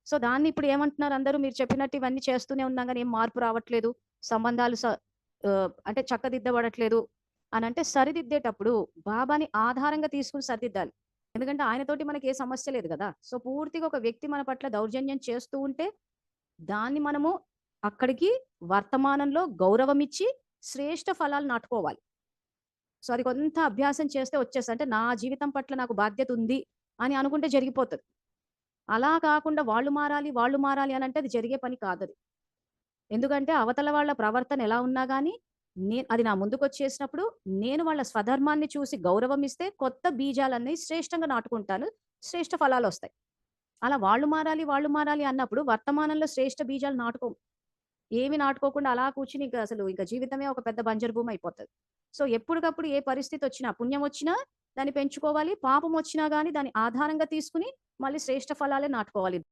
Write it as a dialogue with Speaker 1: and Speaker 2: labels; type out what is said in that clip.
Speaker 1: So, దాన్ని ఇప్పుడు ఏమంటున్నారు అందరూ మీరు చెప్పినట్టు ఇవన్నీ చేస్తూనే ఉన్నాం గానీ ఏం మార్పు రావట్లేదు. సంబంధాలు అంటే చక్కదిద్దబడట్లేదు అనంటే సరిదిద్దేటప్పుడు బాబాని ఆధారంగా తీసుకొని సరిదిద్దాలి. ఎందుకంటే ఆయనతోటి మనకి ఏ సమస్య లేదు గదా! సో, పూర్తిగా ఒక వ్యక్తి మన పట్ల దౌర్జన్యం చేస్తూ ఉంటే దాన్ని మనము అక్కడికి వర్తమానంలో గౌరవమిచ్చి శ్రేష్ఠ ఫలాలు నాటుకోవాలి. సో, అది కొంత అభ్యాసం చేస్తే వచ్చేస్తది. అంటే నా జీవితం పట్ల నాకు బాధ్యతుంది అని అనుకుంటే జరిగిపోతది. అలా కాకుండా వాళ్ళు మారాలి అనంటే అది జరిగే పని కాదది. ఎందుకంటే అవతల వాళ్ళ ప్రవర్తన ఎలా ఉన్నా గాని, అది నా ముందుకొచ్చేసినప్పుడు నేను వాళ్ళ స్వధర్మాన్ని చూసి గౌరవమిస్తే కొత్త బీజాలన్నీ శ్రేష్టంగా నాటుకుంటాను. శ్రేష్ఠ ఫలాలొస్తాయి. అలా వాళ్ళు మారాలి అన్నప్పుడు వర్తమానంలో శ్రేష్ఠ బీజాలు నాటుకోము. ఏమి నాటుకోకుండా అలా కూర్చొని ఇంక జీవితమే ఒక పెద్ద బంజరు భూమి అయిపోతది. సో, ఎప్పటికప్పుడు ఏ పరిస్థితొచ్చినా, పుణ్యమొచ్చినా దాన్ని పెంచుకోవాలి. పాపమొచ్చినా గాని దాన్ని ఆధారంగా తీసుకొని మళ్ళీ శ్రేష్ఠ ఫలాలే నాటుకోవాలి.